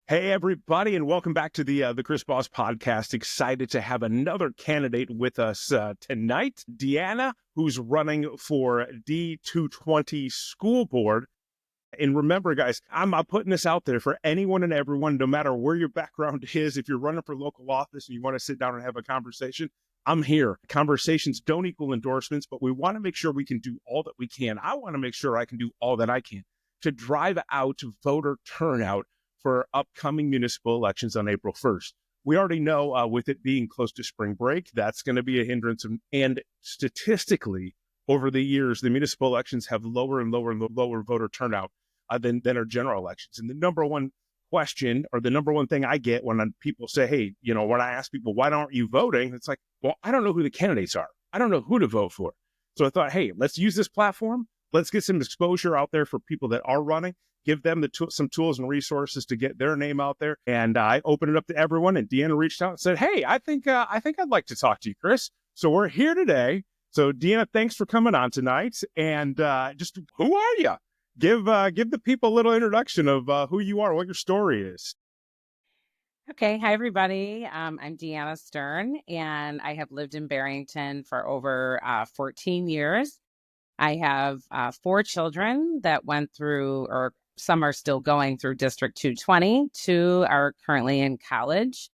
Hey, everybody, and welcome back to the Chris Boss podcast. Excited to have another candidate with us tonight, Deanna, who's running for D220 School Board. And remember, guys, I'm putting this out there for anyone and everyone, no matter where your background is. If you're running for local office and you want to sit down and have a conversation, I'm here. Conversations don't equal endorsements, but we want to make sure we can do all that we can. I want to make sure I can do all that I can to drive out voter turnout for upcoming municipal elections on April 1st. We already know with it being close to spring break, that's going to be a hindrance. And statistically, over the years, the municipal elections have lower and lower and lower voter turnout than our general elections. And the number one question, or the number one thing I get when people say, hey, when I ask people, why aren't you voting? It's like, well, I don't know who the candidates are. I don't know who to vote for. So I thought, hey, let's use this platform. Let's get some exposure out there for people that are running, give them some tools and resources to get their name out there. And I opened it up to everyone, and Deanna reached out and said, hey, I think I'd like to talk to you, Chris. So we're here today. So Deanna, thanks for coming on tonight. And just who are you? Give the people a little introduction of who you are, what your story is. Okay. Hi, everybody. I'm Deanna Stern, and I have lived in Barrington for over 14 years. I have 4 children that went through, or some are still going through District 220. 2 are currently in college.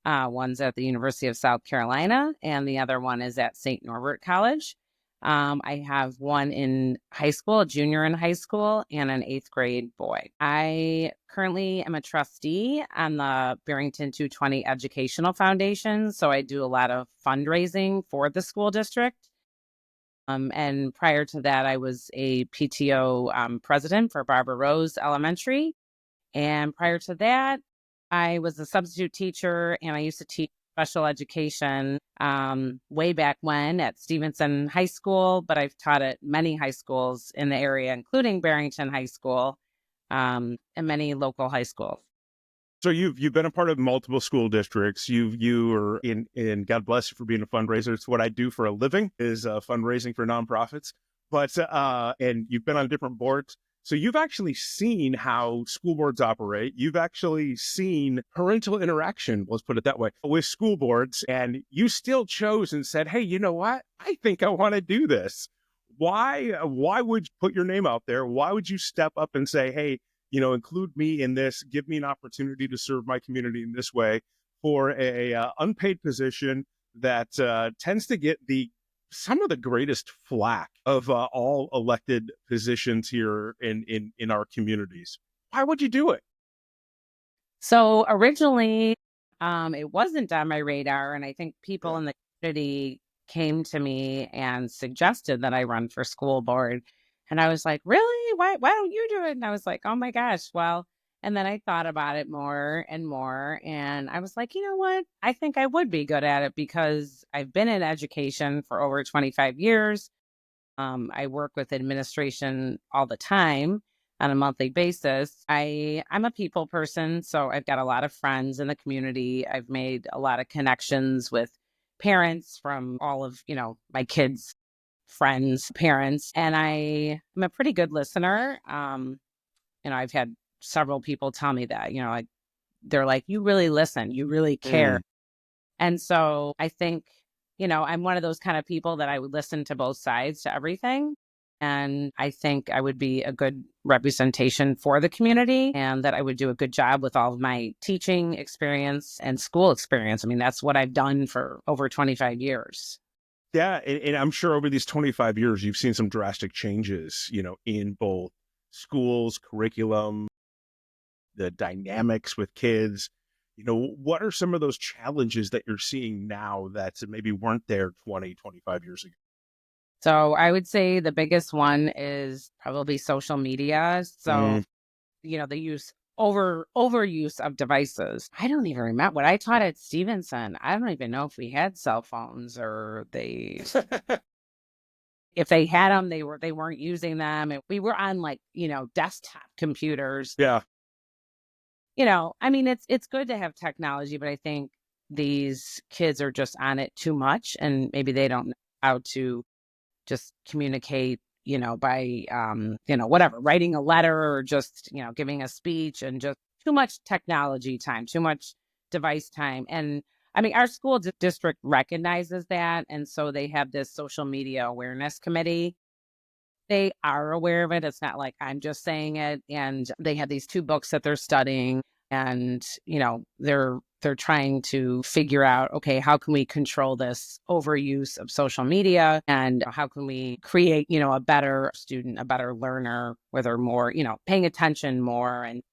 One's at the University of South Carolina, and the other one is at St. Norbert College. I have one in high school, a junior in high school, and an 8th grade boy. I currently am a trustee on the Barrington 220 Educational Foundation. So I do a lot of fundraising for the school district. And prior to that, I was a PTO president for Barbara Rose Elementary. And prior to that, I was a substitute teacher, and I used to teach special education way back when at Stevenson High School, but I've taught at many high schools in the area, including Barrington High School, and many local high schools. So you've been a part of multiple school districts. You are in God bless you for being a fundraiser. It's what I do for a living, is fundraising for nonprofits. But and you've been on different boards. So you've actually seen how school boards operate. You've actually seen parental interaction, let's put it that way, with school boards. And you still chose and said, hey, you know what? I think I want to do this. Why would you put your name out there? Why would you step up and say, hey, include me in this, give me an opportunity to serve my community in this way for a unpaid position that tends to get some of the greatest flack of all elected positions here in our communities. Why would you do it? So originally, it wasn't on my radar. And I think people in the community came to me and suggested that I run for school board. And I was like, really? Why don't you do it? And I was like, oh my gosh. Well, and then I thought about it more and more. And I was like, you know what? I think I would be good at it because I've been in education for over 25 years. I work with administration all the time on a monthly basis. I'm a people person, so I've got a lot of friends in the community. I've made a lot of connections with parents from all of, my kids' friends, parents, and I'm a pretty good listener. I've had several people tell me that, they're like, you really listen, you really care. And so I think, I'm one of those kind of people that I would listen to both sides to everything. And I think I would be a good representation for the community, and that I would do a good job with all of my teaching experience and school experience. I mean, that's what I've done for over 25 years. Yeah, and I'm sure over these 25 years, you've seen some drastic changes, in both schools, curriculum, the dynamics with kids. What are some of those challenges that you're seeing now that maybe weren't there 20, 25 years ago? So I would say the biggest one is probably social media. So, the overuse of devices. I don't even remember what I taught at Stevenson. I don't even know if we had cell phones, or if they had them, they weren't using them. And we were on desktop computers. Yeah. I mean, it's good to have technology, but I think these kids are just on it too much, and maybe they don't know how to just communicate, by, whatever, writing a letter, or just, giving a speech, and just too much technology time, too much device time. And I mean, our school district recognizes that. And so they have this social media awareness committee. They are aware of it. It's not like I'm just saying it. And they have these 2 books that they're studying, and, they're trying to figure out, okay, how can we control this overuse of social media, and how can we create, a better student, a better learner, where they're more, paying attention more, and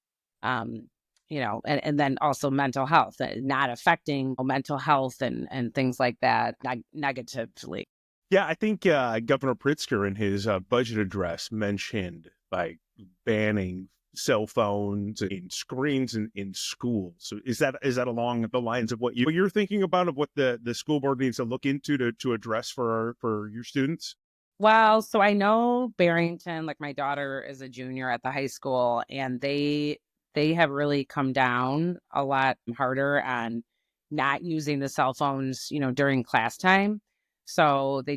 and then also mental health, not affecting mental health and things like that negatively. Yeah, I think Governor Pritzker in his budget address mentioned like banning cell phones and screens in schools. So is that along the lines of what you're thinking about, of what the school board needs to look into to address for your students? Well, so I know Barrington, like my daughter is a junior at the high school, and they have really come down a lot harder on not using the cell phones, during class time. So they're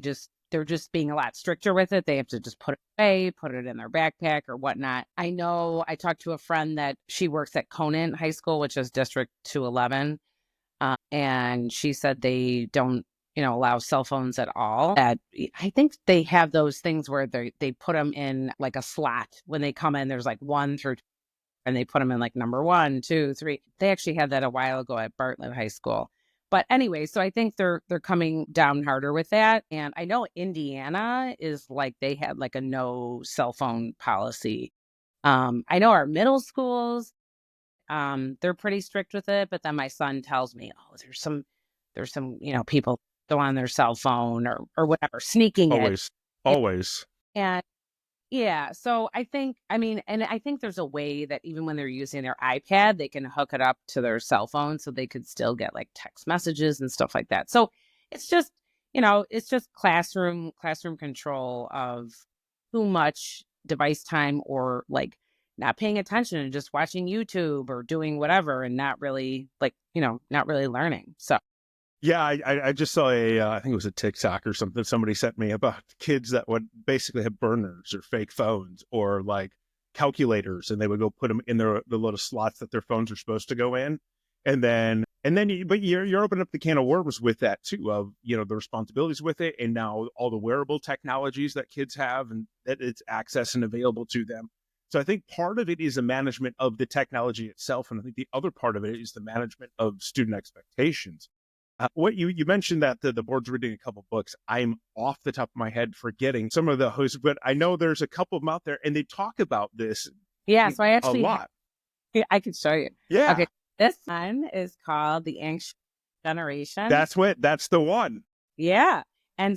just being a lot stricter with it. They have to just put it away, put it in their backpack or whatnot. I know I talked to a friend that she works at Conant High School, which is District 211. And she said they don't, allow cell phones at all. I think they have those things where they put them in like a slot when they come in. There's like 1 through, and they put them in like number 1, 2, 3. They actually had that a while ago at Bartlett High School. But anyway, so I think they're coming down harder with that. And I know Indiana is like, they had like a no cell phone policy. I know our middle schools, they're pretty strict with it, but then my son tells me, "Oh, there's some, people go on their cell phone or whatever, sneaking it." Always, always. And yeah, so I mean, and I think there's a way that even when they're using their iPad, they can hook it up to their cell phone so they could still get like text messages and stuff like that. So it's just, it's just classroom control of too much device time, or like not paying attention and just watching YouTube or doing whatever, and not really like, not really learning. So Yeah, I just saw I think it was a TikTok or something somebody sent me about kids that would basically have burners or fake phones or like calculators, and they would go put them in the little slots that their phones are supposed to go in, but you're opening up the can of worms with that too, of the responsibilities with it, and now all the wearable technologies that kids have and that it's access and available to them. So I think part of it is the management of the technology itself, and I think the other part of it is the management of student expectations. What you mentioned that the board's reading a couple books. I'm off the top of my head forgetting some of those, but I know there's a couple of them out there, and they talk about this yeah, so I a actually lot. I can show you. Yeah, Okay, this one is called The Anxious Generation. that's the one. Yeah. And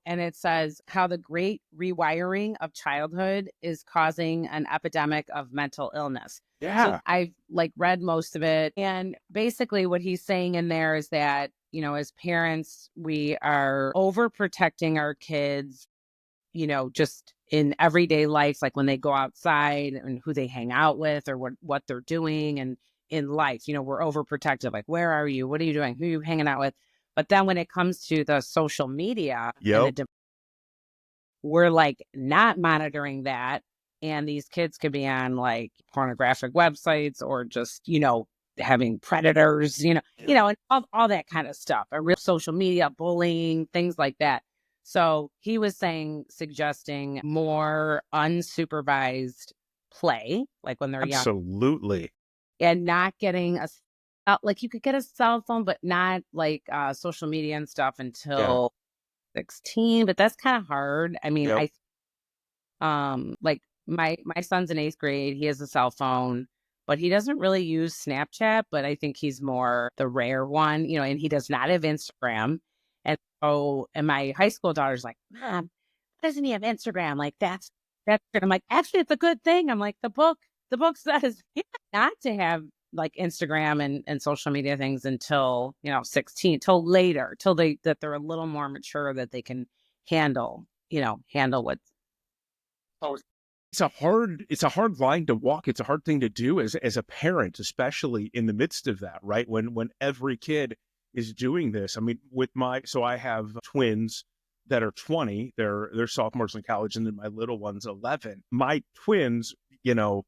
it says how the great rewiring of childhood is causing an epidemic of mental illness. So Yeah, I've like read most of it. And basically what he's saying in there is that, as parents, we are overprotecting our kids, just in everyday life, like when they go outside and who they hang out with, or what they're doing, and in life, we're overprotective. Like, where are you? What are you doing? Who are you hanging out with? But then when it comes to the social media and yep. we're like not monitoring that. And these kids could be on like pornographic websites, or just, having predators, and all that kind of stuff. A real social media bullying, things like that. So he was suggesting more unsupervised play, like when they're young, Absolutely. and not getting like you could get a cell phone, but not like social media and stuff Yeah. until 16. But that's kind of hard. I mean, Yep. like my son's in 8th grade. He has a cell phone, but he doesn't really use Snapchat. But I think he's more the rare one, and he does not have Instagram. And my high school daughter's like, "Mom, why doesn't he have Instagram? Like that's good." I'm like, "Actually, it's a good thing." I'm like, the book says not to have like Instagram and social media things until 16, till later, till they're a little more mature, that they can handle what's It's a hard line to walk. It's a hard thing to do as a parent, especially in the midst of that, right? When every kid is doing this. I mean, so I have twins that are 20. They're sophomores in college, and then my little one's 11. My twins, you know,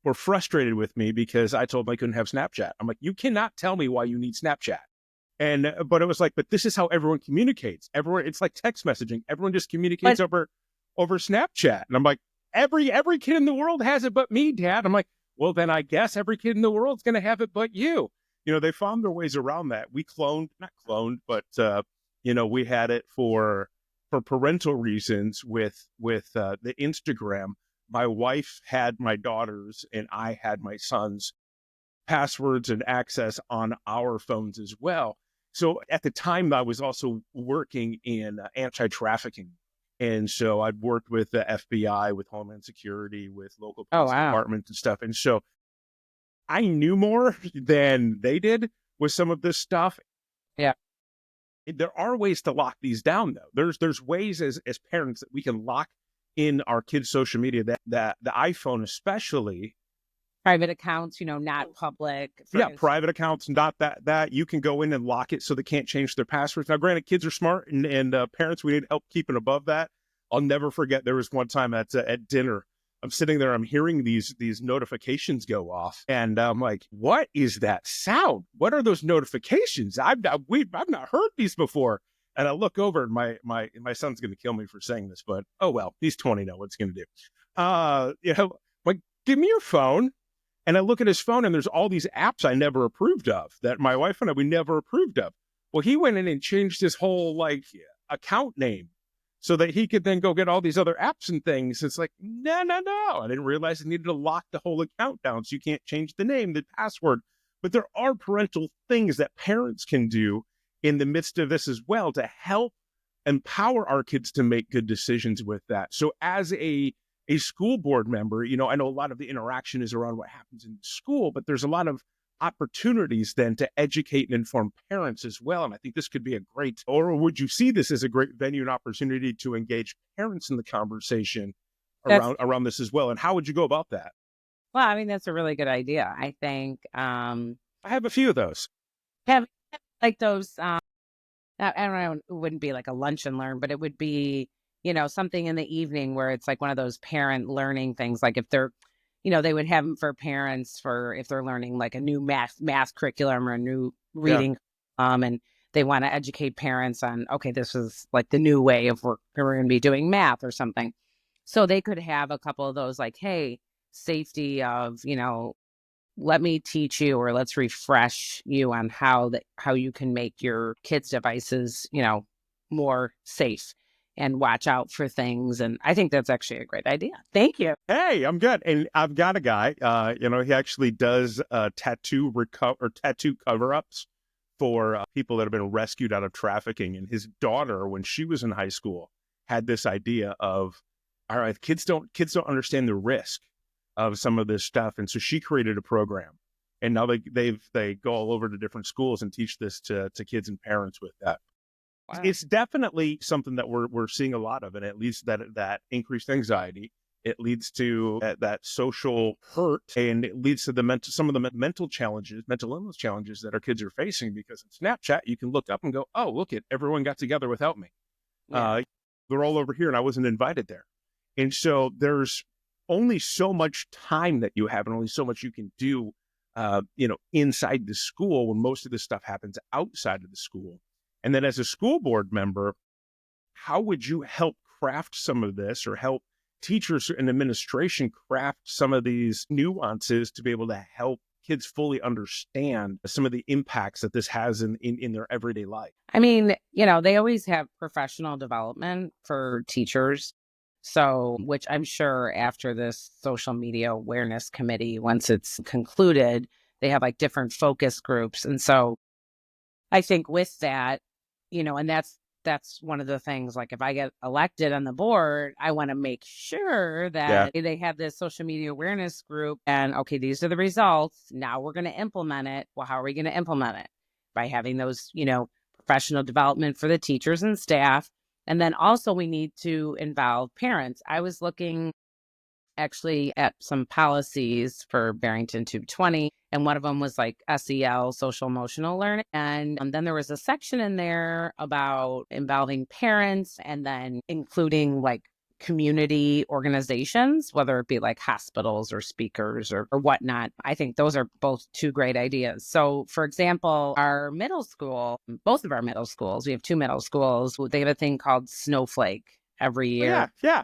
were frustrated with me because I told them I couldn't have Snapchat. I'm like, you cannot tell me why you need Snapchat. And but it was like, but this is how everyone communicates. Everyone, it's like text messaging. Everyone just communicates But over Snapchat. And I'm like, every kid in the world has it but me, Dad. I'm like, well, then I guess every kid in the world's going to have it but you. They found their ways around that. We not cloned, but we had it for parental reasons with the Instagram. My wife had my daughters and I had my sons' passwords and access on our phones as well. So at the time, I was also working in anti-trafficking. And so I'd worked with the FBI, with Homeland Security, with local oh police wow, departments and stuff. And so I knew more than they did with some of this stuff. yeah. There are ways to lock these down, though. There's ways as parents that we can lock in our kids' social media, that the iPhone especially. Private accounts, not public. Yeah, private accounts, not that you can go in and lock it so they can't change their passwords. Now, granted, kids are smart, and parents, we need help keeping above that. I'll never forget, there was one time at dinner, I'm sitting there, I'm hearing these notifications go off, and I'm like, what is that sound? What are those notifications? I've not heard these before. And I look over, and my son's going to kill me for saying this, but oh well, he's 20 now. What's he going to do? Like, give me your phone. And I look at his phone, and there's all these apps I never approved of that my wife and I, we never approved of. Well, he went in and changed his whole account name so that he could then go get all these other apps and things. It's like, no. I didn't realize I needed to lock the whole account down so you can't change the name, the password. But there are parental things that parents can do in the midst of this as well to help empower our kids to make good decisions with that. So as a school board member, I know a lot of the interaction is around what happens in school, but there's a lot of opportunities then to educate and inform parents as well. And I think this could be or would you see this as a great venue and opportunity to engage parents in the conversation around this as well? And how would you go about that? Well, I mean, that's a really good idea. I think I have a few of those. have like those. I don't know. It wouldn't be like a lunch and learn, but it would be something in the evening where it's like one of those parent learning things. Like if they're, they would have them for parents for if they're learning like a new math curriculum or a new reading, and they want to educate parents on, okay, this is like the new way of we're going to be doing math or something. So they could have a couple of those like, hey, safety of, let me teach you, or let's refresh you on how you can make your kids' devices, more safe and watch out for things. And I think that's actually a great idea. Thank you. Hey, I'm good. And I've got a guy, he actually does tattoo cover-ups for people that have been rescued out of trafficking. And his daughter, when she was in high school, had this idea of, all right, kids don't understand the risk of some of this stuff. And so she created a program. And now they go all over to different schools and teach this to kids and parents with that. Wow. It's definitely something that we're seeing a lot of, and it leads to that increased anxiety. It leads to that social hurt, and it leads to some of the mental illness challenges that our kids are facing. Because in Snapchat, you can look up and go, "Oh, look at everyone got together without me. Yeah. They're all over here, and I wasn't invited there." And so there's only so much time that you have, and only so much you can do, inside the school when most of this stuff happens outside of the school. And then as a school board member, how would you help craft some of this, or help teachers and administration craft some of these nuances to be able to help kids fully understand some of the impacts that this has in their everyday life? I mean, they always have professional development for teachers. So, which I'm sure after this social media awareness committee, once it's concluded, they have like different focus groups. And so I think with that, and that's one of the things, like if I get elected on the board, I want to make sure that they have this social media awareness group and, okay, these are the results. Now we're going to implement it. Well, how are we going to implement it? By having those, professional development for the teachers and staff. And then also we need to involve parents. I was looking actually at some policies for Barrington 220, and one of them was like SEL, social emotional learning. And then there was a section in there about involving parents and then including like community organizations, whether it be like hospitals or speakers or whatnot. I think those are both two great ideas. So, for example, our middle school, both of our middle schools, we have two middle schools, they have a thing called Snowflake every Oh, year. yeah, yeah.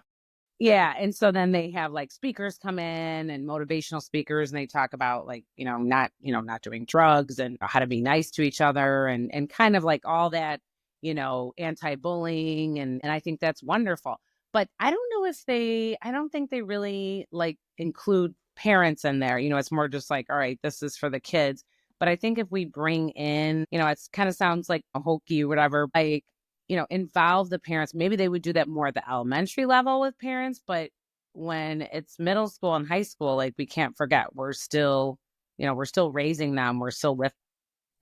Yeah. And so then they have like speakers come in and motivational speakers, and they talk about like, not doing drugs and how to be nice to each other and kind of like all that, anti-bullying. And I think that's wonderful. But I don't know if I don't think they really like include parents in there. It's more just like, all right, this is for the kids. But I think if we bring in, it's kind of sounds like a hokey or whatever, like, involve the parents. Maybe they would do that more at the elementary level with parents, but when it's middle school and high school, like we can't forget, we're still raising them. We're still with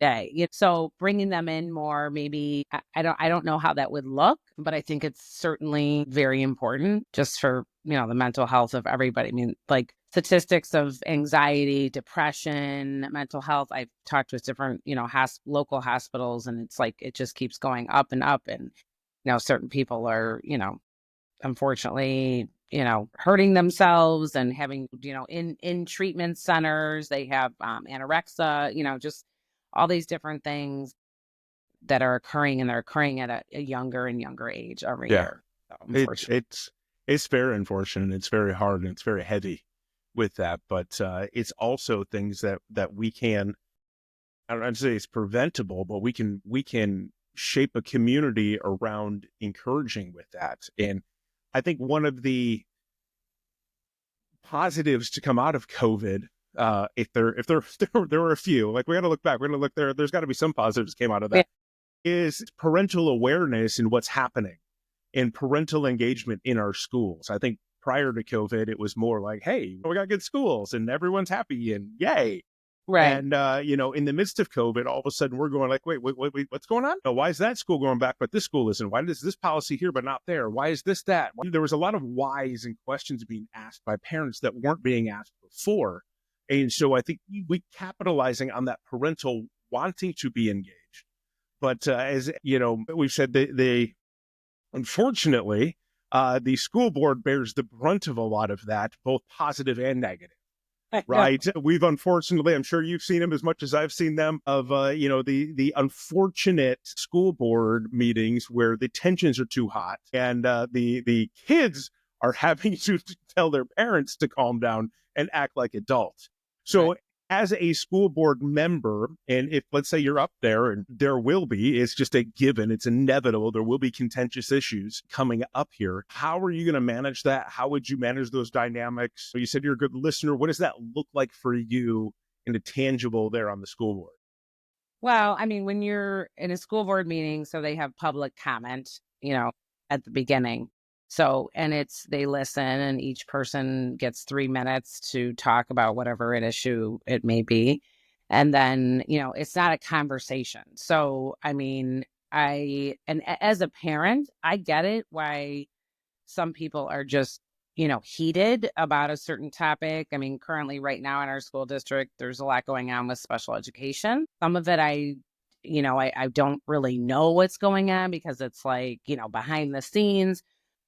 day. So bringing them in more, maybe I don't know how that would look, but I think it's certainly very important just for, the mental health of everybody. I mean, like statistics of anxiety, depression, mental health. I've talked with different, local hospitals, and it's like it just keeps going up and up. And, certain people are, unfortunately, hurting themselves and having, in treatment centers, they have anorexia, just all these different things that are occurring, and they're occurring at a younger and younger age every Yeah. year. So, It, unfortunately. it's very unfortunate. It's very hard and it's very heavy with that, but it's also things that we can, I don't know, I'd say it's preventable, but we can shape a community around encouraging with that. And I think one of the positives to come out of COVID, if there were a few, like we got to look back, we're going to look there. There's got to be some positives came out of Yeah. that. Is parental awareness in what's happening and parental engagement in our schools. I think prior to COVID, it was more like, hey, we got good schools and everyone's happy and yay. Right. And, in the midst of COVID, all of a sudden we're going like, wait, what's going on? Oh, why is that school going back, but this school isn't? Why is this policy here, but not there? Why is this that? There was a lot of whys and questions being asked by parents that weren't being asked before. And so I think we capitalizing on that parental wanting to be engaged. But as we've said, they unfortunately, the school board bears the brunt of a lot of that, both positive and negative. I know. Right. We've unfortunately, I'm sure you've seen them as much as I've seen them of, the unfortunate school board meetings where the tensions are too hot and the kids are having to tell their parents to calm down and act like adults. Right. So as a school board member, and if let's say you're up there and there will be, it's just a given, it's inevitable, there will be contentious issues coming up here. How are you going to manage that? How would you manage those dynamics? So you said you're a good listener. What does that look like for you in a tangible there on the school board? Well, I mean, when you're in a school board meeting, so they have public comment, at the beginning. So, and they listen, and each person gets 3 minutes to talk about whatever an issue it may be. And then, it's not a conversation. So, I mean, as a parent, I get it why some people are just, heated about a certain topic. I mean, currently right now in our school district, there's a lot going on with special education. Some of it I don't really know what's going on because it's like, behind the scenes.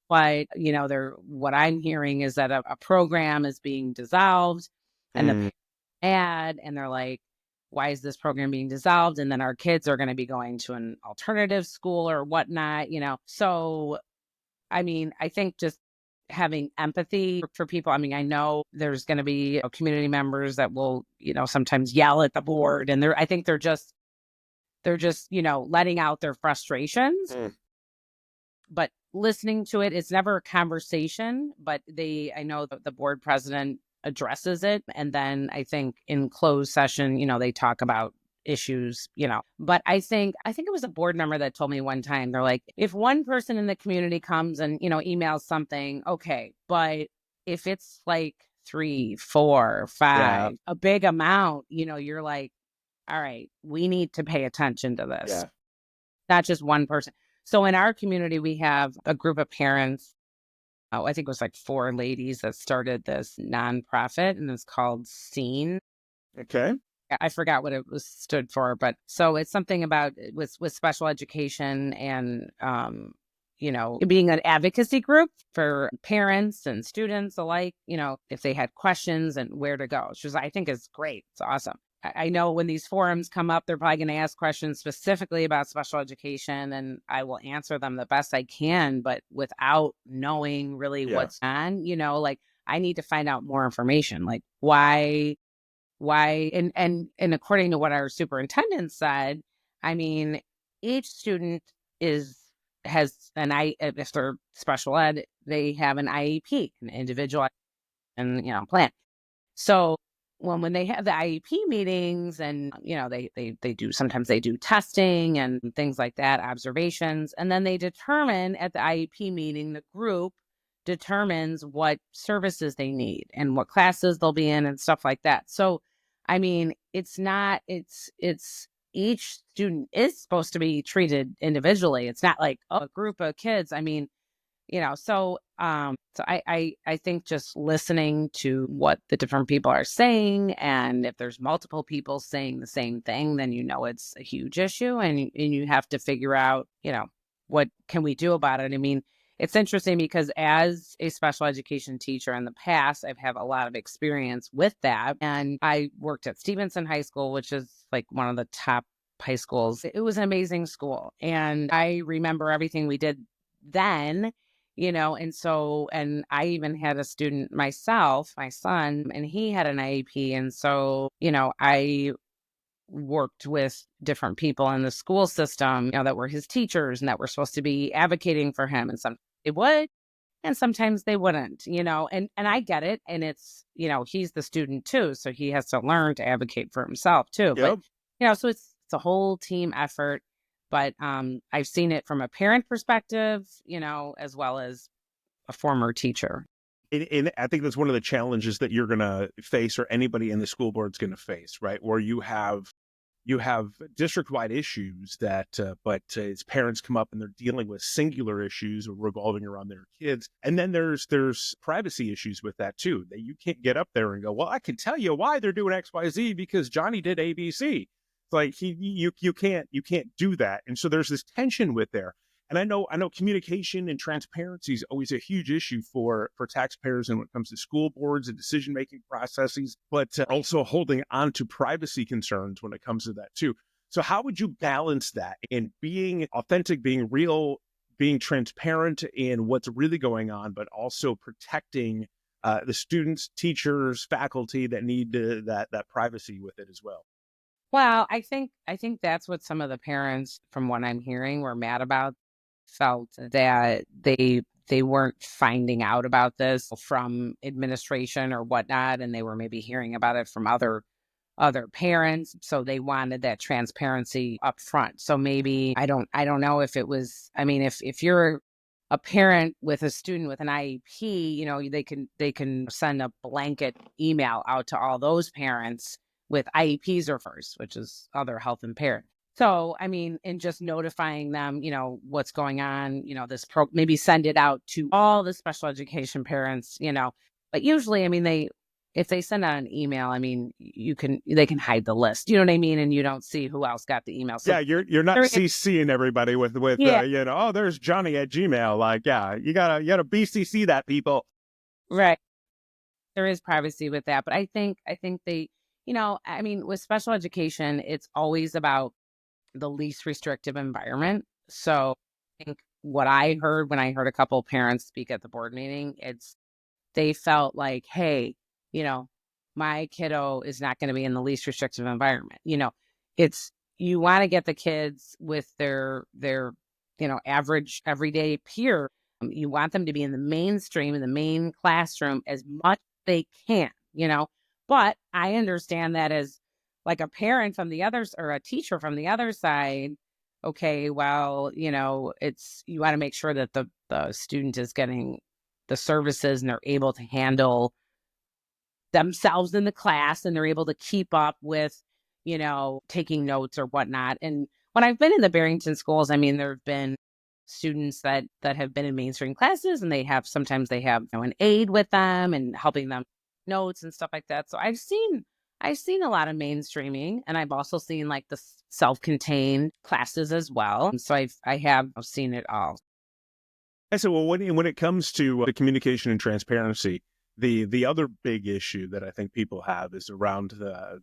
But, what I'm hearing is that a program is being dissolved, and the Mm, ad, and they're like, why is this program being dissolved? And then our kids are going to be going to an alternative school or whatnot, So, I mean, I think just having empathy for people. I mean, I know there's going to be community members that will, sometimes yell at the board, and I think they're just, letting out their frustrations, mm. but listening to it, it's never a conversation, but I know that the board president addresses it. And then I think in closed session, they talk about issues, but I think it was a board member that told me one time, they're like, if one person in the community comes and, emails something, okay, but if it's like 3, 4, Yeah. 5, a big amount, you're like, all right, we need to pay attention to this, Yeah. not just one person. So in our community, we have a group of parents. Oh, I think it was like 4 ladies that started this nonprofit, and it's called Scene. Okay. I forgot what it was stood for, but so it's something about with special education and being an advocacy group for parents and students alike, if they had questions and where to go, which is, I think, is great. It's awesome. I know when these forums come up, they're probably going to ask questions specifically about special education, and I will answer them the best I can, but without knowing really Yeah. what's on, like I need to find out more information, like why, and according to what our superintendent said, I mean, each student has if they're special ed, they have an IEP, an individual and plan. So when they have the IEP meetings, and they do, sometimes they do testing and things like that, observations, and then they determine at the IEP meeting, the group determines what services they need and what classes they'll be in and stuff like that. So I mean, it's each student is supposed to be treated individually. It's not like, oh, a group of kids. I mean, so I think just listening to what the different people are saying, and if there's multiple people saying the same thing, then it's a huge issue, and you have to figure out, what can we do about it. I mean, it's interesting because as a special education teacher in the past, I've had a lot of experience with that, and I worked at Stevenson High School, which is like one of the top high schools. It was an amazing school, and I remember everything we did then. And I even had a student myself, my son, and he had an IEP. And so, I worked with different people in the school system, that were his teachers and that were supposed to be advocating for him. And some they would, and sometimes they wouldn't, and I get it. And it's, he's the student too. So he has to learn to advocate for himself too. Yep. But, so it's a whole team effort. But I've seen it from a parent perspective, as well as a former teacher. And I think that's one of the challenges that you're going to face, or anybody in the school board's going to face, right? Where you have district-wide issues that, but as parents come up and they're dealing with singular issues revolving around their kids, and then there's privacy issues with that too. That you can't get up there and go, well, I can tell you why they're doing X, Y, Z because Johnny did ABC. It's like you can't do that, and so there's this tension with there. And I know communication and transparency is always a huge issue for taxpayers and when it comes to school boards and decision-making processes, but also holding on to privacy concerns when it comes to that too. So how would you balance that in being authentic, being real, being transparent in what's really going on, but also protecting the students, teachers, faculty that need that privacy with it as well? Well, I think that's what some of the parents, from what I'm hearing, were mad about. Felt that they weren't finding out about this from administration or whatnot, and they were maybe hearing about it from other parents. So they wanted that transparency up front. So maybe I don't know if it was. I mean, if you're a parent with a student with an IEP, they can send a blanket email out to all those parents with IEPs or FIRST, which is other health impaired. So, I mean, and just notifying them, what's going on, maybe send it out to all the special education parents, but usually, I mean, if they send out an email, I mean, they can hide the list, you know what I mean? And you don't see who else got the email. So yeah, you're not CCing everybody with oh, there's Johnny at Gmail. Like, yeah, you gotta BCC that, people. Right. There is privacy with that, but I think they, I mean, with special education, it's always about the least restrictive environment. So I think what I heard when I heard a couple of parents speak at the board meeting, they felt like, hey, my kiddo is not going to be in the least restrictive environment. It's, you want to get the kids with their average everyday peer. You want them to be in the mainstream, in the main classroom as much as they can, but I understand that as like a parent from the others, or a teacher from the other side. Okay, well, it's, you want to make sure that the student is getting the services and they're able to handle themselves in the class, and they're able to keep up with, taking notes or whatnot. And when I've been in the Barrington schools, I mean, there have been students that have been in mainstream classes, and sometimes they have an aide with them and helping them notes and stuff like that. So I've seen a lot of mainstreaming, and I've also seen like the self-contained classes as well. So I have seen it all. I said, well, when it comes to the communication and transparency, the other big issue that I think people have is around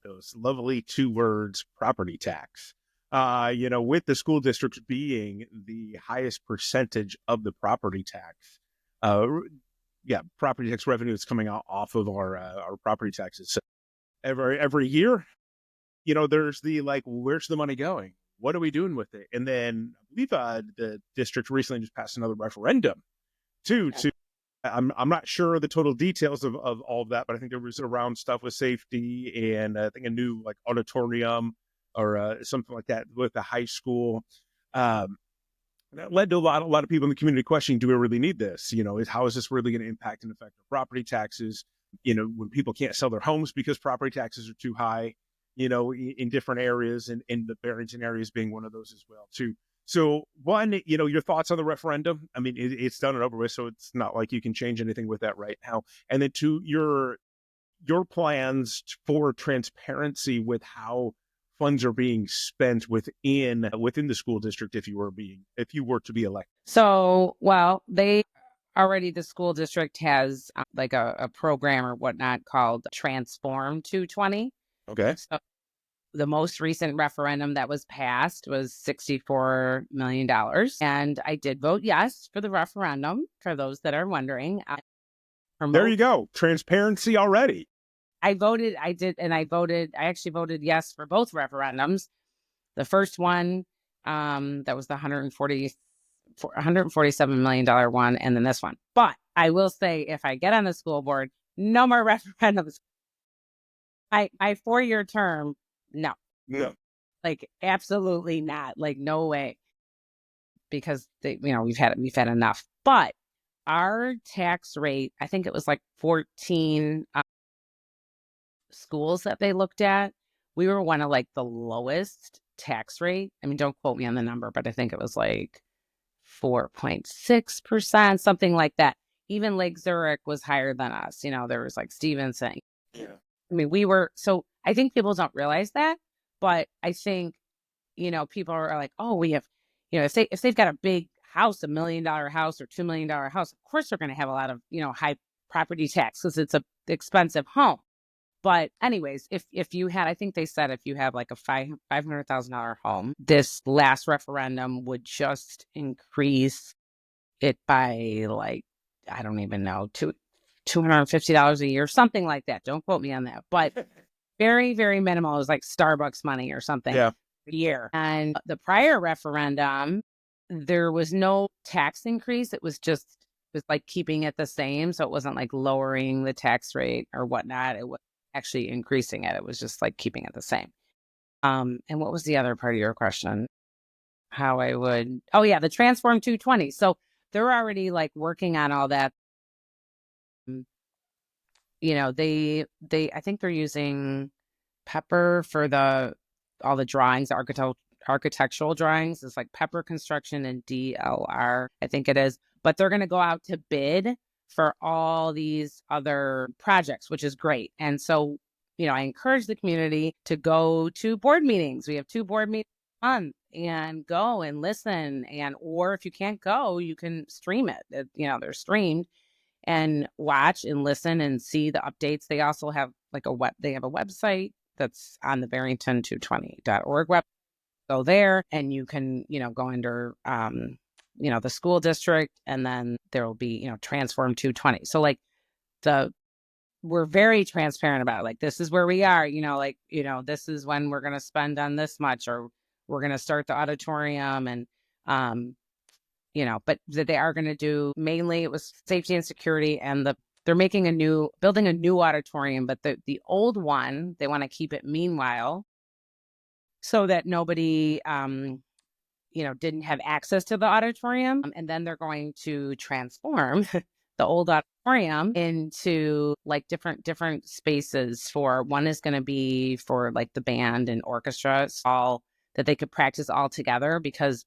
those lovely two words, property tax. With the school districts being the highest percentage of the property tax, uh, property tax revenue is coming out off of our property taxes. So every year, there's the like, where's the money going? What are we doing with it? And then I believe the district recently just passed another referendum too. To I'm not sure the total details of all of that, but I think there was around stuff with safety and I think a new like auditorium or something like that with the high school. That led to a lot of people in the community questioning, do we really need this? How is this really going to impact and affect our property taxes? When people can't sell their homes because property taxes are too high, in different areas, and in the Barrington areas being one of those as well too. So one, your thoughts on the referendum. I mean, it's done and over with, so it's not like you can change anything with that right now. And then two, your plans for transparency with how funds are being spent within the school district if you were to be elected. So, well, the school district has like a program or whatnot called Transform 220. Okay. So the most recent referendum that was passed was $64 million. And I did vote yes for the referendum, for those that are wondering. There you go. Transparency already. I actually voted yes for both referendums. The first one, that was the $147 million one, and then this one. But I will say, if I get on the school board, no more referendums. My 4-year term, no. Like, absolutely not. Like, no way. Because we've had enough. But our tax rate, I think it was like 14 schools that they looked at. We were one of like the lowest tax rate. I mean, don't quote me on the number, but I think it was like 4.6%, something like that. Even Lake Zurich was higher than us. There was like Stevenson. Yeah. I mean, so I think people don't realize that, but I think, people are like, oh, we have, if they've got a big house, $1 million house or $2 million house, of course they're going to have a lot of, high property tax because it's a expensive home. But anyways, if you had, I think they said if you have like a $500,000 home, this last referendum would just increase it by like, I don't even know, $250 a year, something like that. Don't quote me on that, but very, very minimal. It was like Starbucks money or something a year. And the prior referendum, there was no tax increase. It was like keeping it the same. So it wasn't like lowering the tax rate or whatnot. It was actually increasing it. It was just like keeping it the same. And what was the other part of your question? The Transform 220. So they're already like working on all that. I think they're using Pepper for all the drawings, architectural drawings. It's like Pepper Construction and DLR, I think it is. But they're going to go out to bid for all these other projects, which is great. And so, I encourage the community to go to board meetings. We have 2 board meetings a month, and go and listen. Or if you can't go, you can stream it. They're streamed, and watch and listen and see the updates. They also have like they have a website that's on the Barrington220.org website. Go there and you can, go under, the school district, and then there will be, Transform 220. So like we're very transparent about it. Like, this is where we are, this is when we're going to spend on this much, or we're going to start the auditorium, and, but that they are going to do, mainly it was safety and security, and they're building a new auditorium, but the old one, they want to keep it meanwhile, so that nobody, didn't have access to the auditorium. And then they're going to transform the old auditorium into like different spaces. One is going to be for like the band and orchestra, all that they could practice all together, because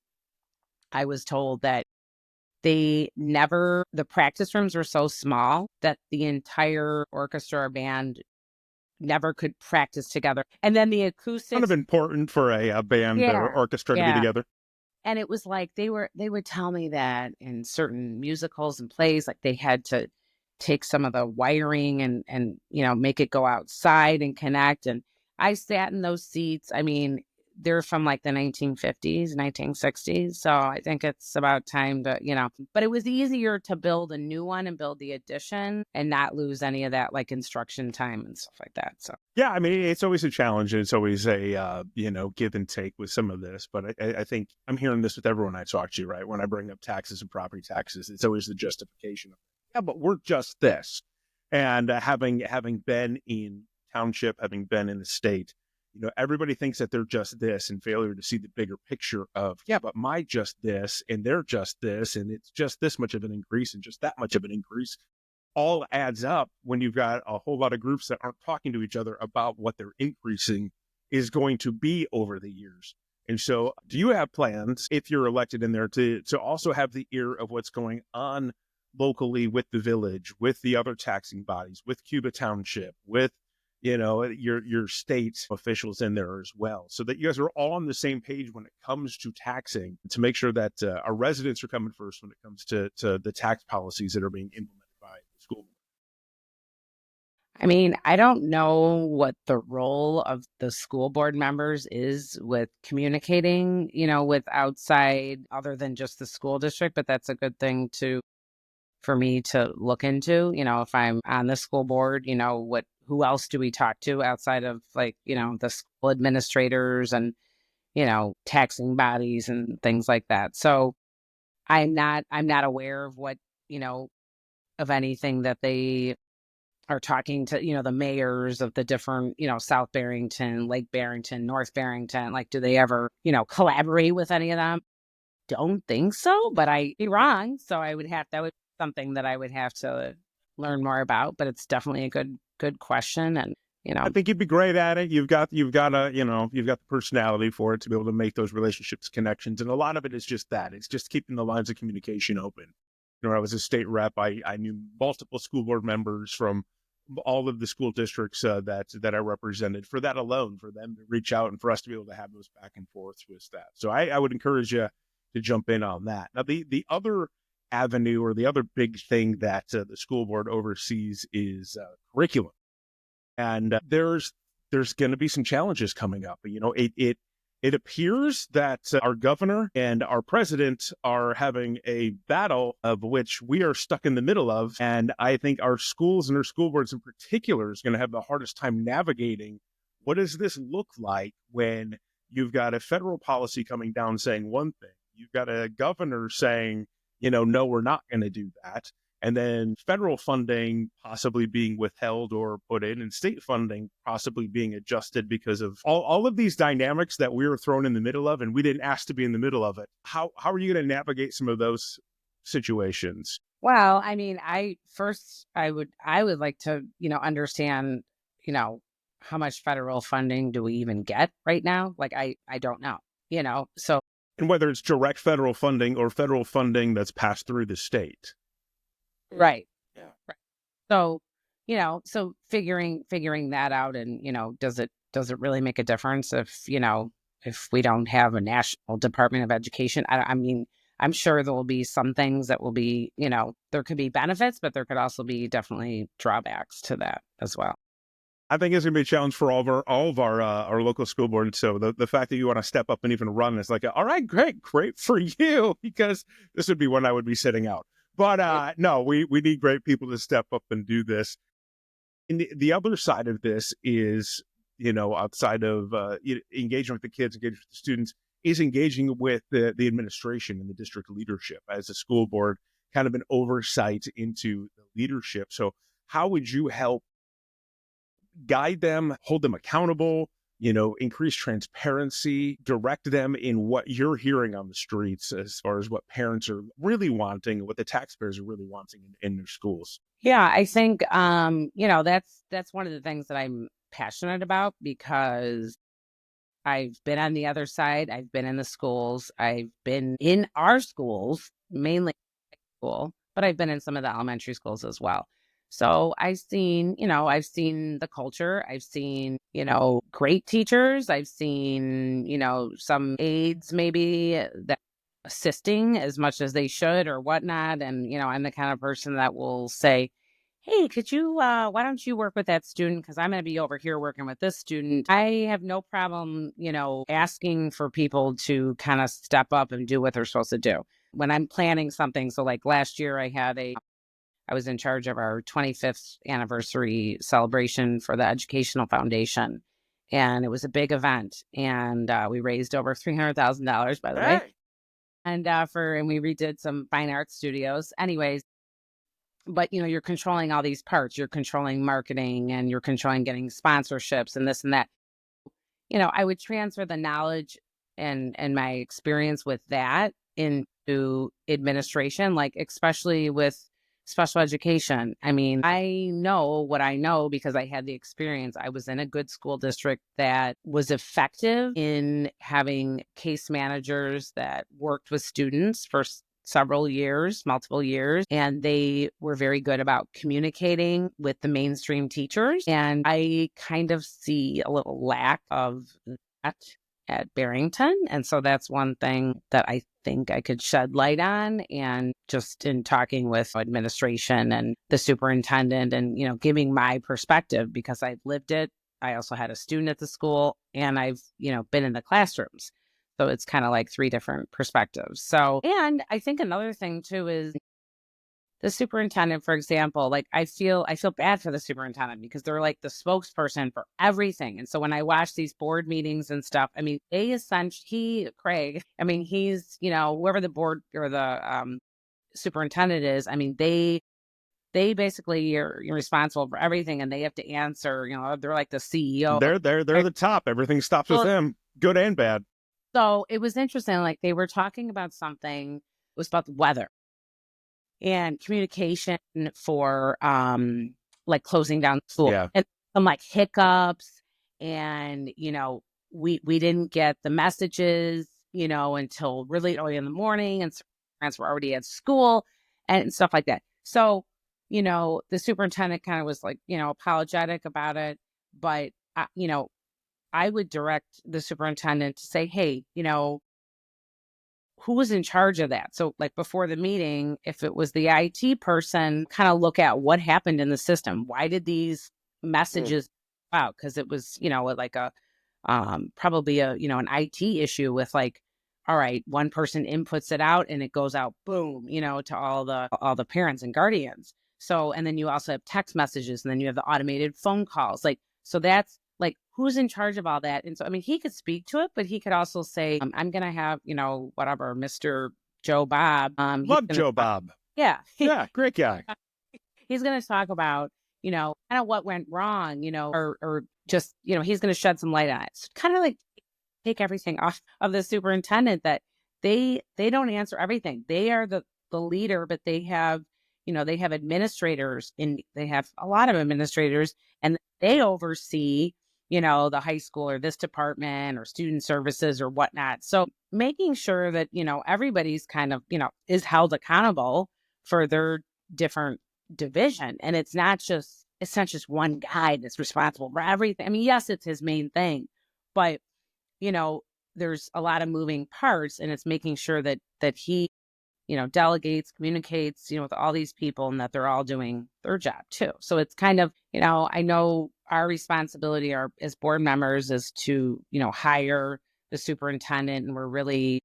I was told that the practice rooms were so small that the entire orchestra or band never could practice together. And then the acoustics, kind of important for a band or orchestra to be together. And it was like they would tell me that in certain musicals and plays, like they had to take some of the wiring and make it go outside and connect. And I sat in those seats. I mean, they're from like the 1950s, 1960s. So I think it's about time to, but it was easier to build a new one and build the addition and not lose any of that like instruction time and stuff like that. So Yeah, I mean, it's always a challenge. It's always a, give and take with some of this. But I think I'm hearing this with everyone I talk to, right? When I bring up taxes and property taxes, it's always the justification of, yeah, but we're just this. And having been in township, having been in the state, everybody thinks that they're just this, and failure to see the bigger picture of, yeah, but my just this and they're just this, and it's just this much of an increase and just that much of an increase all adds up when you've got a whole lot of groups that aren't talking to each other about what they're increasing is going to be over the years. And so do you have plans, if you're elected in there, to also have the ear of what's going on locally with the village, with the other taxing bodies, with Cuba Township, with your state officials in there as well, so that you guys are all on the same page when it comes to taxing, to make sure that our residents are coming first when it comes to the tax policies that are being implemented by the school board? I mean, I don't know what the role of the school board members is with communicating, with outside other than just the school district, but that's a good thing for me to look into. If I'm on the school board, who else do we talk to outside of like, the school administrators and, taxing bodies and things like that. So I'm not aware of what, of anything that they are talking to, the mayors of the different, South Barrington, Lake Barrington, North Barrington. Like, do they ever, collaborate with any of them? Don't think so, but I'd be wrong. So that would be something that I would have to learn more about, but it's definitely a good question. And, I think you'd be great at it. You've got the personality for it to be able to make those relationships, connections. And a lot of it is just that. It's just keeping the lines of communication open. When I was a state rep, I knew multiple school board members from all of the school districts that I represented. For that alone, for them to reach out and for us to be able to have those back and forths with that. So I would encourage you to jump in on that. Now, the other avenue, or the other big thing that the school board oversees, is curriculum. And there's going to be some challenges coming up. It appears that our governor and our president are having a battle of which we are stuck in the middle of. And I think our schools and our school boards in particular is going to have the hardest time navigating, what does this look like when you've got a federal policy coming down saying one thing, you've got a governor saying, no, we're not going to do that. And then federal funding possibly being withheld or put in, and state funding possibly being adjusted because of all of these dynamics that we were thrown in the middle of, and we didn't ask to be in the middle of it. How are you going to navigate some of those situations? well, I mean, I would like to, understand, how much federal funding do we even get right now? Like, I don't know, so And whether it's direct federal funding or federal funding that's passed through the state. right. Yeah. Right. So, so figuring that out, and, does it really make a difference if we don't have a national Department of Education? I mean, I'm sure there will be some things that will be, there could be benefits, but there could also be definitely drawbacks to that as well. I think it's going to be a challenge for all of our local school boards. So the fact that you want to step up and even run is like, all right, great for you, because this would be one I would be sitting out. But no, we need great people to step up and do this. And the other side of this is, outside of engaging with the kids, engaging with the students, is engaging with the administration and the district leadership as a school board, kind of an oversight into the leadership. So how would you help guide them, hold them accountable, increase transparency, direct them in what you're hearing on the streets as far as what parents are really wanting, what the taxpayers are really wanting in their schools? Yeah, I think that's one of the things that I'm passionate about, because I've been on the other side. I've been in the schools. I've been in our schools, mainly school, but I've been in some of the elementary schools as well. So I've seen the culture. I've seen, great teachers. I've seen, some aides maybe that assisting as much as they should or whatnot. And, I'm the kind of person that will say, hey, could you, why don't you work with that student? Because I'm going to be over here working with this student. I have no problem, asking for people to kind of step up and do what they're supposed to do. When I'm planning something, so like last year I was in charge of our 25th anniversary celebration for the Educational Foundation. And it was a big event. And we raised over $300,000, by the way. Hey, And we redid some fine art studios. Anyways, but you're controlling all these parts. You're controlling marketing and you're controlling getting sponsorships and this and that. I would transfer the knowledge and my experience with that into administration, like especially with special education. I mean, I know what I know because I had the experience. I was in a good school district that was effective in having case managers that worked with students for several years, multiple years, and they were very good about communicating with the mainstream teachers. And I kind of see a little lack of that at Barrington. And so that's one thing that I think I could shed light on. And just in talking with administration and the superintendent and, giving my perspective because I've lived it. I also had a student at the school and I've, been in the classrooms. So it's kind of like three different perspectives. So, and I think another thing too is the superintendent, for example, like I feel bad for the superintendent because they're like the spokesperson for everything. And so when I watch these board meetings and stuff, I mean, Craig, I mean, he's, whoever the board or the superintendent is, I mean, they basically you're responsible for everything and they have to answer, they're like the CEO. they're the top. Everything stops with them, good and bad. So it was interesting. Like they were talking about something, it was about the weather and communication for like closing down school and some like hiccups and we didn't get the messages until really early in the morning and parents were already at school and stuff like that. So the superintendent kind of was like apologetic about it, but I would direct the superintendent to say, hey, who was in charge of that? So like before the meeting, if it was the IT person, kind of look at what happened in the system. Why did these messages out? Because it was, like a probably a, an IT issue with like, all right, one person inputs it out and it goes out, boom, to all the parents and guardians. So, and then you also have text messages and then you have the automated phone calls. Like, so that's like, who's in charge of all that? And so, I mean, he could speak to it, but he could also say, I'm going to have, whatever, Mr. Joe Bob. Love Joe Bob. Yeah. Yeah, great guy. He's going to talk about, kind of what went wrong, or just, he's going to shed some light on it. So kind of like take everything off of the superintendent that they don't answer everything. They are the leader, but they have, they have administrators and they have a lot of administrators and they oversee, the high school or this department or student services or whatnot. So making sure that, everybody's kind of, is held accountable for their different division. And it's not just one guy that's responsible for everything. I mean, yes, it's his main thing, but there's a lot of moving parts and it's making sure that he, delegates, communicates, with all these people and that they're all doing their job too. So it's kind of, I know our responsibility as board members is to, hire the superintendent and we're really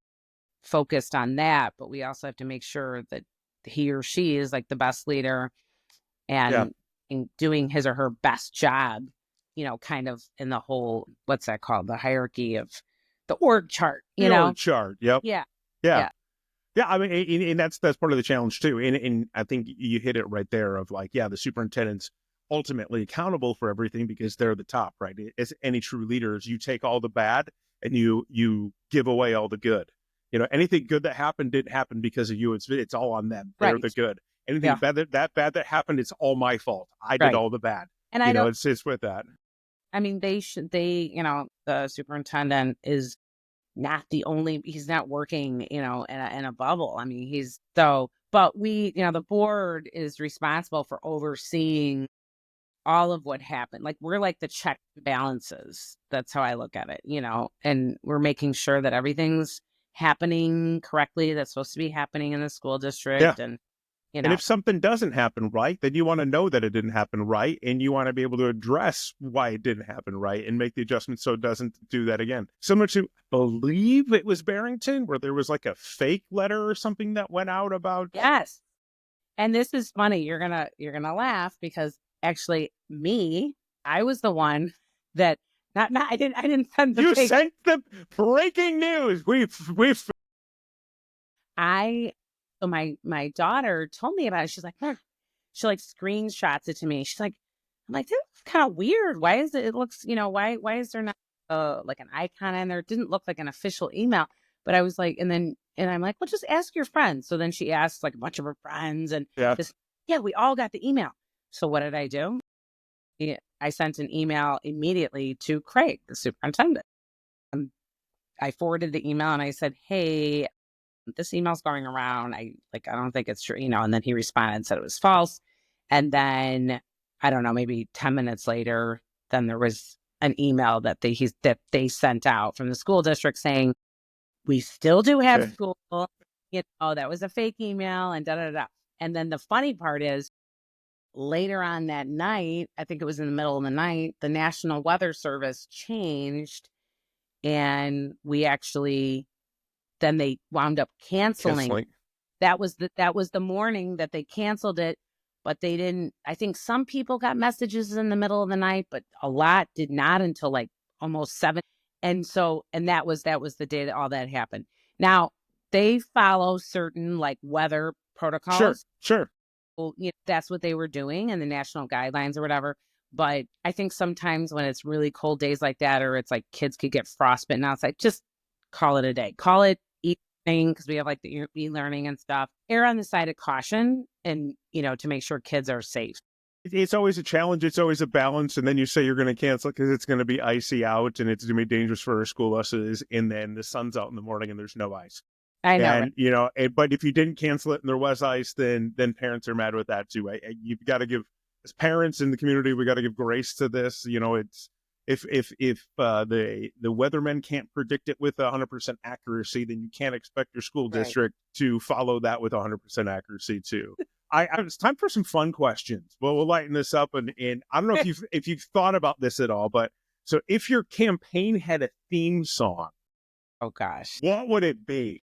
focused on that, but we also have to make sure that he or she is like the best leader and in doing his or her best job, kind of in the whole, what's that called? The hierarchy of the org chart, Org chart. Yep. Yeah. Yeah, I mean, and that's part of the challenge too. And I think you hit it right there of like, the superintendent's ultimately accountable for everything because they're the top, right? As any true leaders, you take all the bad and you give away all the good. Anything good that happened didn't happen because of you. It's all on them. They're the good. Anything bad that happened, it's all my fault. I did all the bad. And I know it's with that. I mean, the superintendent is not the only, he's not working, in a bubble. I mean, but we, the board is responsible for overseeing all of what happened. Like we're like the check balances. That's how I look at it, and we're making sure that everything's, happening correctly that's supposed to be happening in the school Yeah. district. And, And if something doesn't happen right, then you want to know that it didn't happen right, and you want to be able to address why it didn't happen right and make the adjustments so it doesn't do that again. Similar to, I believe it was Barrington, where there was like a fake letter or something that went out about. yes. And this is funny. You're gonna laugh because actually I was the one that not I didn't send the You fake. sent the breaking news. We've I so my daughter told me about it. She's like, "Huh." She like screenshots it to me. She's like, I'm like, that's kind of weird. Why is it? It looks, why is there not like an icon in there? It didn't look like an official email. But I was like, and I'm like, well, just ask your friends. So then she asked like a bunch of her friends, and yeah. this, yeah, we all got the email. So what did I do? Yeah, I sent an email immediately to Craig, the superintendent. I forwarded the email and I said, hey, this email's going around. I don't think it's true, and then he responded and said it was false. And then I don't know, maybe 10 minutes later, then there was an email that they sent out from the school district saying, we still do have Okay. school, that was a fake email and da da da. And then the funny part is later on that night, I think it was in the middle of the night, the National Weather Service changed, and then they wound up canceling. That was the morning that they canceled it, but they didn't. I think some people got messages in the middle of the night, but a lot did not until like almost 7. And that was the day that all that happened. Now they follow certain like weather protocols. Sure. Well, that's what they were doing in the national guidelines or whatever. But I think sometimes when it's really cold days like that, or it's like kids could get frostbitten outside, just call it a day. Call it evening, because we have like the e-learning and stuff. Err on the side of caution, and to make sure kids are safe. It's always a challenge. It's always a balance. And then you say you're going to cancel because it's going to be icy out and it's going to be dangerous for our school buses. And then the sun's out in the morning and there's no ice. I know. And, right? but if you didn't cancel it and there was ice, then parents are mad with that too. You've got to give, as parents in the community, we got to give grace to this. It's, if the weathermen can't predict it with 100% accuracy, then you can't expect your school district to follow that with 100% accuracy too. It's time for some fun questions. Well, we'll lighten this up, and I don't know if you've thought about this at all, but so if your campaign had a theme song, oh gosh, what would it be?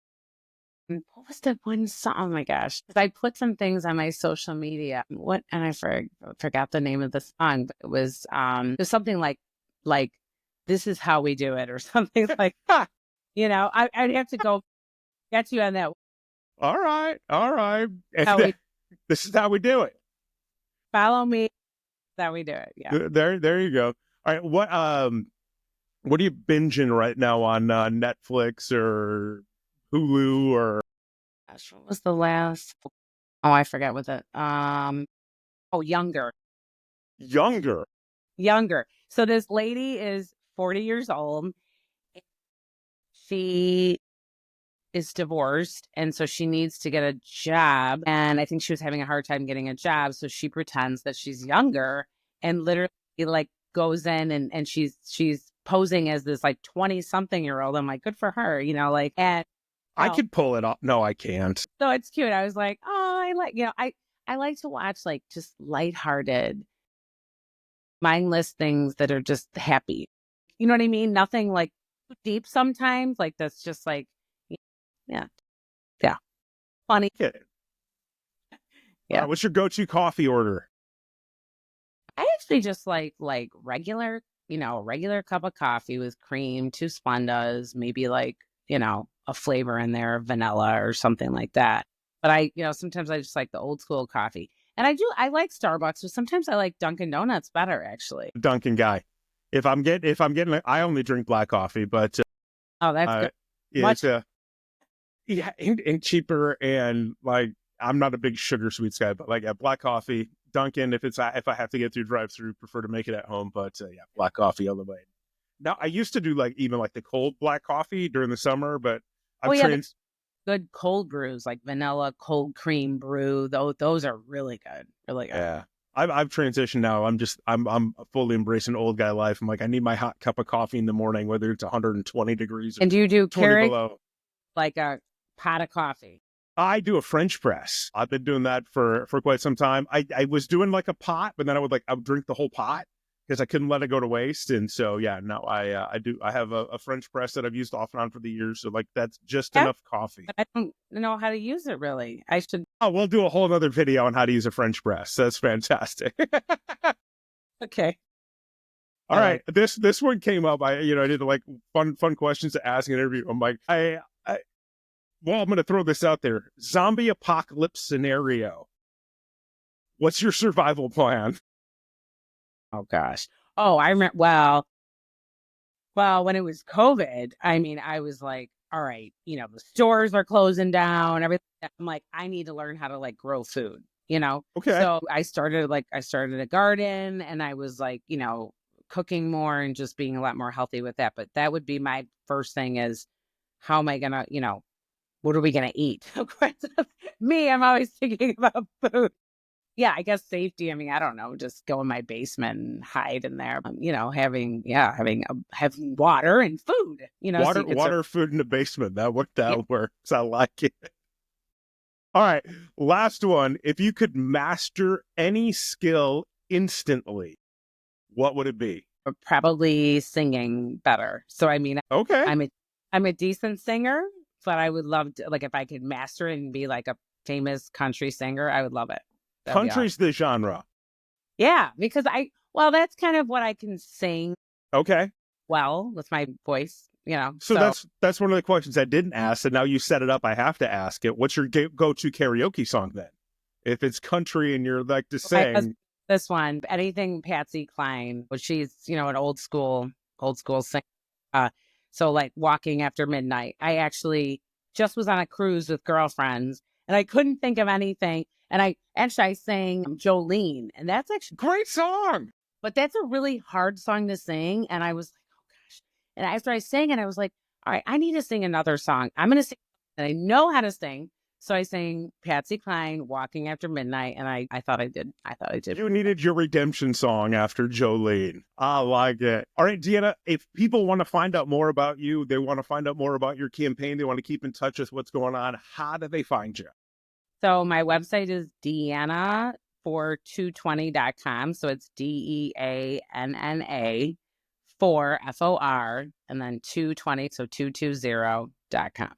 What was the one song? Oh my gosh, I put some things on my social media. And I forgot the name of the song, but it was something like "This Is How We Do It" or something like. I'd have to go get you on that. All right. This is how we do it. Follow me. That we do it. Yeah. There you go. All right. What are you binging right now on Netflix or Hulu or? Gosh, what was the last? Oh, I forgot what it. Younger. Younger. So this lady is 40 years old. She is divorced, and so she needs to get a job, and I think she was having a hard time getting a job, so she pretends that she's younger and literally like goes in and she's posing as this like 20-something-year-old. I'm like, good for her, and I could pull it off. No, I can't. So it's cute. I was like, oh, I like to watch like just lighthearted, mindless things that are just happy. You know what I mean? Nothing like too deep sometimes. Like that's just like, yeah. Funny. Yeah. What's your go-to coffee order? I actually just like regular, a regular cup of coffee with cream, 2 Splendas, maybe like, a flavor in there, vanilla or something like that. But I, sometimes I just like the old school coffee. And I like Starbucks, but sometimes I like Dunkin' Donuts better, actually. Dunkin' guy. If I'm getting, I only drink black coffee, but oh, that's good. Yeah, and cheaper, and like I'm not a big sugar sweets guy, but like black coffee, Dunkin'. If I have to get through drive-through, prefer to make it at home. But black coffee all the way. Now I used to do like even like the cold black coffee during the summer, but good cold brews like vanilla cold cream brew. Those are really good, really good. Yeah, I've transitioned now. I'm fully embracing old guy life. I'm like I need my hot cup of coffee in the morning, whether it's 120 degrees. And do you do Keurig? Below. like a pot of coffee? I do a French press. I've been doing that for quite some time. I was doing like a pot, but then I would drink the whole pot because I couldn't let it go to waste. And so yeah, no, I have a French press that I've used off and on for the years. So like that's just Yeah, enough coffee. but I don't know how to use it really. I should. Oh, we'll do a whole other video on how to use a French press. That's fantastic. Okay. All I right, like. this one came up. I did like fun questions to ask in an interview. I'm like well, I'm going to throw this out there. Zombie apocalypse scenario. What's your survival plan? Oh gosh. Oh, I remember. Well, when it was COVID, I mean, I was like, all right, the stores are closing down, everything. I'm like, I need to learn how to like grow food, Okay. So I started a garden and I was like, cooking more and just being a lot more healthy with that. But that would be my first thing is how am I gonna, what are we gonna eat? Of course, me, I'm always thinking about food. Yeah, I guess safety. I mean, I don't know, just go in my basement and hide in there. Having water and food. So you could Water, food in the basement. That works. I like it. All right. Last one. If you could master any skill instantly, what would it be? probably singing better. So I mean, Okay. I'm a decent singer, but I would love to like if I could master it and be like a famous country singer, I would love it. That'd be awesome. Country's the genre. Yeah, because that's kind of what I can sing Okay. well with my voice. So that's one of the questions I didn't ask, and now you set it up. I have to ask it. What's your go-to karaoke song then? If it's country and you're like to sing, this one, anything Patsy Cline, which she's, an old school singer. So like Walking After Midnight. I actually just was on a cruise with girlfriends and I couldn't think of anything. And I sang Jolene, and that's actually, great song. but that's a really hard song to sing. And I was like, oh gosh. And after I sang it, I was like, all right, I need to sing another song. I'm going to sing, and I know how to sing. So I sang Patsy Cline, Walking After Midnight, and I thought I did. I thought I did. You needed your redemption song after Jolene. I like it. All right, Deanna, if people want to find out more about you, they want to find out more about your campaign, they want to keep in touch with what's going on, how do they find you? So my website is Deanna220.com. So it's DEANNA for FOR and then 220, so 220.com.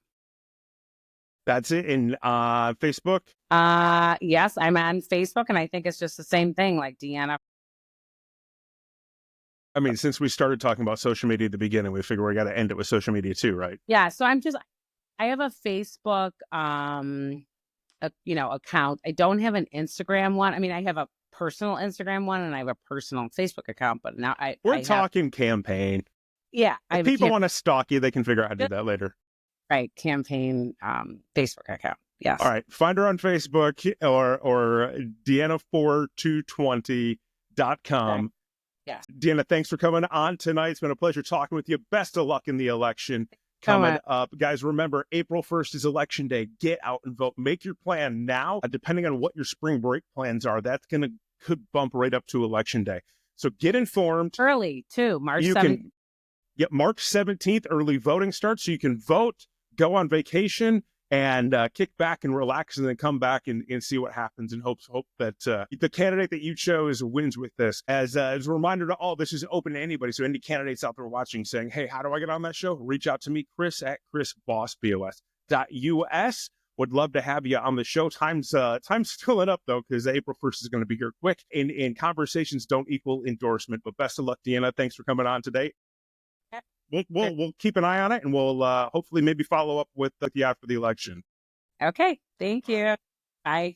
That's it. In Facebook? Yes, I'm on Facebook, and I think it's just the same thing, like Deanna. I mean, since we started talking about social media at the beginning, we figure we got to end it with social media too, right? Yeah, so I have a Facebook account. I don't have an Instagram one. I mean, I have a personal Instagram one and I have a personal Facebook account, but now we're talking campaign. Yeah. If people want to stalk you, they can figure out how to do that later. Right. Campaign Facebook account. Yes. All right. Find her on Facebook or Deanna4220.com. Okay. Yes. Deanna, thanks for coming on tonight. It's been a pleasure talking with you. Best of luck in the election coming up. Guys, remember, April 1st is election day. Get out and vote. Make your plan now. Depending on what your spring break plans are, could bump right up to election day. So get informed. Early, too. March 17th. March 17th, early voting starts. So you can vote, go on vacation, and kick back and relax, and then come back and see what happens, and hope that the candidate that you chose wins with this. As a reminder to all, this is open to anybody. So any candidates out there watching saying, hey, how do I get on that show? Reach out to me, Chris at chrisbossbos.us. Would love to have you on the show. Time's filling up, though, because April 1st is going to be here quick. And conversations don't equal endorsement. But best of luck, Deanna. Thanks for coming on today. We'll keep an eye on it, and we'll hopefully maybe follow up with you after the election. Okay. Thank you. Bye.